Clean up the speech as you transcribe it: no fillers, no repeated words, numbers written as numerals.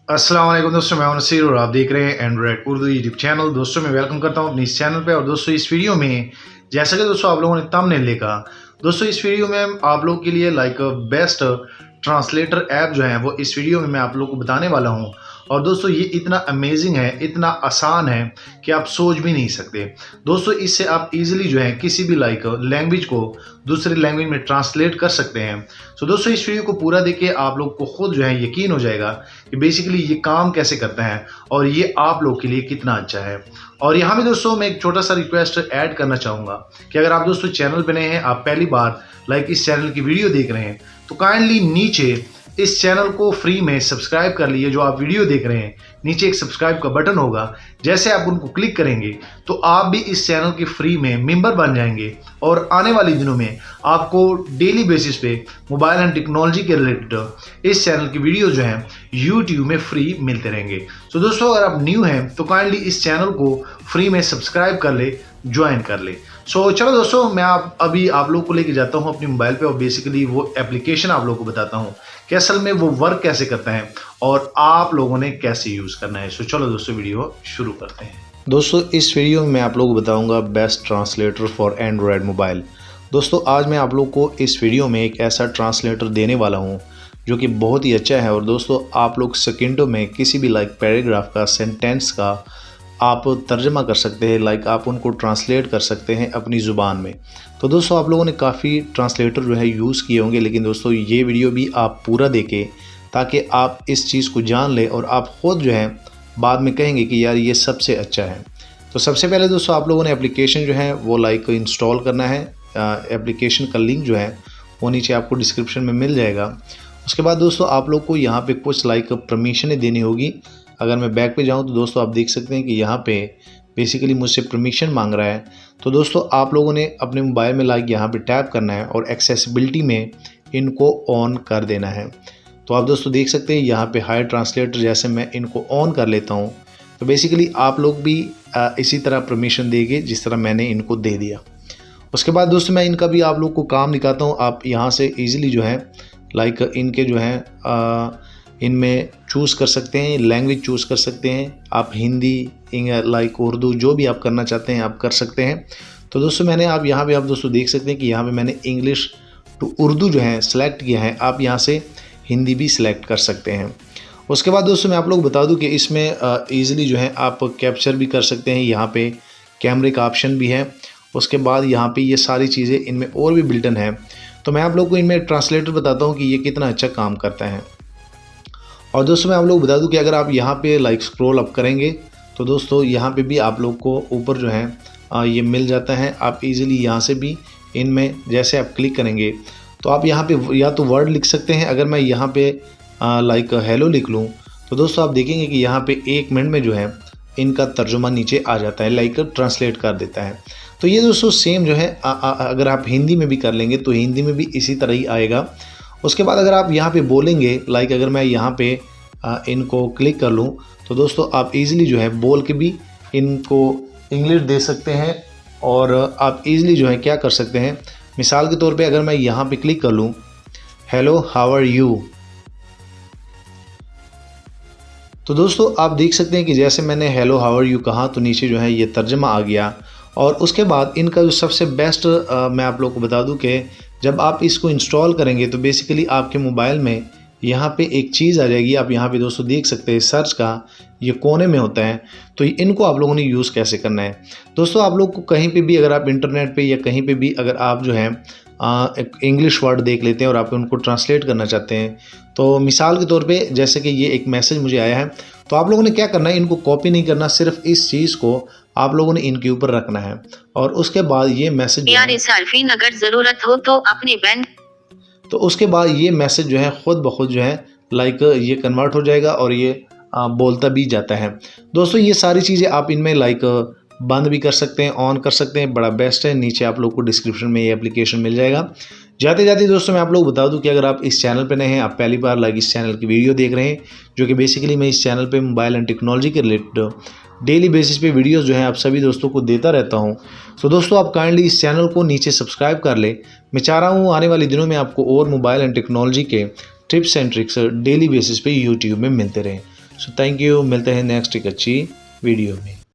अस्सलाम वालेकुम दोस्तों, मैं हूं नसीर और आप देख रहे हैं एंड्रॉयड उर्दू यूट्यूब चैनल। दोस्तों मैं वेलकम करता हूं अपने इस चैनल पे। और दोस्तों इस वीडियो में जैसा कि दोस्तों आप लोगों ने थंबनेल देखा, दोस्तों इस वीडियो में आप लोगों के लिए बेस्ट ट्रांसलेटर ऐप जो है वो इस वीडियो में मैं आप लोगों को बताने वाला हूं। और दोस्तों ये इतना अमेजिंग है, इतना आसान है कि आप सोच भी नहीं सकते। दोस्तों इससे आप इजीली जो है किसी भी लैंग्वेज को दूसरी लैंग्वेज में ट्रांसलेट कर सकते हैं। सो दोस्तों इस वीडियो को पूरा देखिए, आप लोग को खुद जो है यकीन हो जाएगा कि बेसिकली ये काम कैसे करता है और ये आप लोग के लिए कितना अच्छा है। और यहाँ पे दोस्तों मैं एक छोटा सा रिक्वेस्ट ऐड करना चाहूँगा कि अगर आप दोस्तों चैनल पे नए हैं, आप पहली बार इस चैनल की वीडियो देख रहे हैं, तो काइंडली नीचे इस चैनल को फ्री में सब्सक्राइब कर लिए। जो आप वीडियो देख रहे हैं नीचे एक सब्सक्राइब का बटन होगा, जैसे आप उनको क्लिक करेंगे तो आप भी इस चैनल के फ्री में मेंबर बन जाएंगे। और आने वाले दिनों में आपको डेली बेसिस पे मोबाइल एंड टेक्नोलॉजी के रिलेटेड इस चैनल की वीडियो जो है यूट्यूब में फ्री मिलते रहेंगे। तो दोस्तों अगर आप न्यू हैं तो काइंडली इस चैनल को फ्री में सब्सक्राइब कर ले, ज्वाइन कर ले। चलो दोस्तों मैं अभी आप लोग को लेके जाता हूँ अपने मोबाइल पे और बेसिकली वो एप्लीकेशन आप लोगों को बताता हूँ कि असल में वो वर्क कैसे करता है और आप लोगों ने कैसे यूज़ करना है। चलो दोस्तों वीडियो शुरू करते हैं। दोस्तों इस वीडियो में मैं आप लोगों को बताऊंगा best translator for Android mobile. दोस्तों आज मैं आप लोग को इस वीडियो में एक ऐसा ट्रांसलेटर देने वाला हूँ जो कि बहुत ही अच्छा है। और दोस्तों आप लोग सेकेंडों में किसी भी पैराग्राफ का, सेंटेंस का आप तर्जमा कर सकते हैं, आप उनको ट्रांसलेट कर सकते हैं अपनी ज़ुबान में। तो दोस्तों आप लोगों ने काफ़ी ट्रांसलेटर जो है यूज़ किए होंगे, लेकिन दोस्तों ये वीडियो भी आप पूरा देखें ताकि आप इस चीज़ को जान लें और आप ख़ुद जो है बाद में कहेंगे कि यार ये सबसे अच्छा है। तो सबसे पहले दोस्तों आप लोगों ने एप्लीकेशन जो है वो इंस्टॉल करना है। एप्लीकेशन का लिंक जो है वो नीचे आपको डिस्क्रिप्शन में मिल जाएगा। उसके बाद दोस्तों आप लोग को यहाँ पे कुछ परमिशनें देनी होगी। अगर मैं बैक पे जाऊँ तो दोस्तों आप देख सकते हैं कि यहाँ पे बेसिकली मुझसे परमिशन मांग रहा है। तो दोस्तों आप लोगों ने अपने मोबाइल में यहाँ पे टैप करना है और एक्सेसिबिलिटी में इनको ऑन कर देना है। तो आप दोस्तों देख सकते हैं यहाँ पे हाई ट्रांसलेटर, जैसे मैं इनको ऑन कर लेता हूँ तो बेसिकली आप लोग भी इसी तरह परमिशन देंगे जिस तरह मैंने इनको दे दिया। उसके बाद दोस्तों मैं इनका भी आप लोग को काम दिखाता हूँ। आप यहाँ से ईज़िली जो है इनके जो है इनमें चूज़ कर सकते हैं, लैंग्वेज चूज़ कर सकते हैं। आप हिंदी, उर्दू, जो भी आप करना चाहते हैं आप कर सकते हैं। तो दोस्तों मैंने आप यहाँ पे आप दोस्तों देख सकते हैं कि यहाँ पे मैंने इंग्लिश टू उर्दू जो है सेलेक्ट किया है। आप यहाँ से हिंदी भी सिलेक्ट कर सकते हैं। उसके बाद दोस्तों मैं आप लोग बता दूं कि इसमें ईज़िली जो है आप कैप्चर भी कर सकते हैं। यहाँ पे कैमरे का ऑप्शन भी है। उसके बाद यहाँ पे ये सारी चीज़ें इनमें और भी बिल्टन है। तो मैं आप लोग को इनमें ट्रांसलेटर बताता हूँ कि ये कितना अच्छा काम करता है। और दोस्तों मैं आप लोग बता दूं कि अगर आप यहाँ पे स्क्रॉल अप करेंगे तो दोस्तों यहाँ पे भी आप लोग को ऊपर जो है ये मिल जाता है। आप इजीली यहाँ से भी इनमें जैसे आप क्लिक करेंगे तो आप यहाँ पे या तो वर्ड लिख सकते हैं। अगर मैं यहाँ पे हेलो लिख लूँ तो दोस्तों आप देखेंगे कि यहाँ पे 1 मिनट में जो है इनका तर्जुमा नीचे आ जाता है, ट्रांसलेट कर देता है। तो ये दोस्तों सेम जो है अगर आप हिंदी में भी कर लेंगे तो हिंदी में भी इसी तरह ही आएगा। उसके बाद अगर आप यहाँ पे बोलेंगे, अगर मैं यहाँ पे इनको क्लिक कर लूँ तो दोस्तों आप इजीली जो है बोल के भी इनको इंग्लिश दे सकते हैं। और आप इजीली जो है क्या कर सकते हैं, मिसाल के तौर पे अगर मैं यहाँ पे क्लिक कर लूँ हेलो हाउ आर यू, तो दोस्तों आप देख सकते हैं कि जैसे मैंने हेलो हाउ आर यू कहा तो नीचे जो है ये तर्जमा आ गया। और उसके बाद इनका जो सबसे बेस्ट मैं आप लोग को बता दूं कि जब आप इसको इंस्टॉल करेंगे तो बेसिकली आपके मोबाइल में यहाँ पे एक चीज़ आ जाएगी। आप यहाँ पे दोस्तों देख सकते हैं सर्च का ये कोने में होता है। तो इनको आप लोगों ने यूज़ कैसे करना है, दोस्तों आप लोग को कहीं पे भी अगर आप इंटरनेट पे या कहीं पे भी अगर आप जो है इंग्लिश वर्ड देख लेते हैं और आप उनको ट्रांसलेट करना चाहते हैं, तो मिसाल के तौर पे जैसे कि ये एक मैसेज मुझे आया है, तो आप लोगों ने क्या करना है, इनको कॉपी नहीं करना, सिर्फ इस चीज़ को आप लोगों ने इनके ऊपर रखना है। और उसके बाद ये मैसेज अगर ज़रूरत हो तो अपने बैंक, तो उसके बाद ये मैसेज जो है ख़ुद ब खुद जो है ये कन्वर्ट हो जाएगा और ये बोलता भी जाता है। दोस्तों ये सारी चीज़ें आप इनमें बंद भी कर सकते हैं, ऑन कर सकते हैं, बड़ा बेस्ट है। नीचे आप लोग को डिस्क्रिप्शन में ये एप्लीकेशन मिल जाएगा। जाते जाते दोस्तों मैं आप लोग बता दूं कि अगर आप इस चैनल पे नए हैं, आप पहली बार इस चैनल की वीडियो देख रहे हैं, जो कि बेसिकली मैं इस चैनल पे मोबाइल एंड टेक्नोलॉजी के रिलेटेड डेली बेसिस पे वीडियोस जो हैं आप सभी दोस्तों को देता रहता हूं। तो दोस्तों आप काइंडली इस चैनल को नीचे सब्सक्राइब कर ले। मैं चाह रहा हूँ आने वाले दिनों में आपको और मोबाइल एंड टेक्नोलॉजी के tips and tricks daily basis पे यूट्यूब में मिलते रहें। सो थैंक यू, मिलते हैं नेक्स्ट एक अच्छी वीडियो में।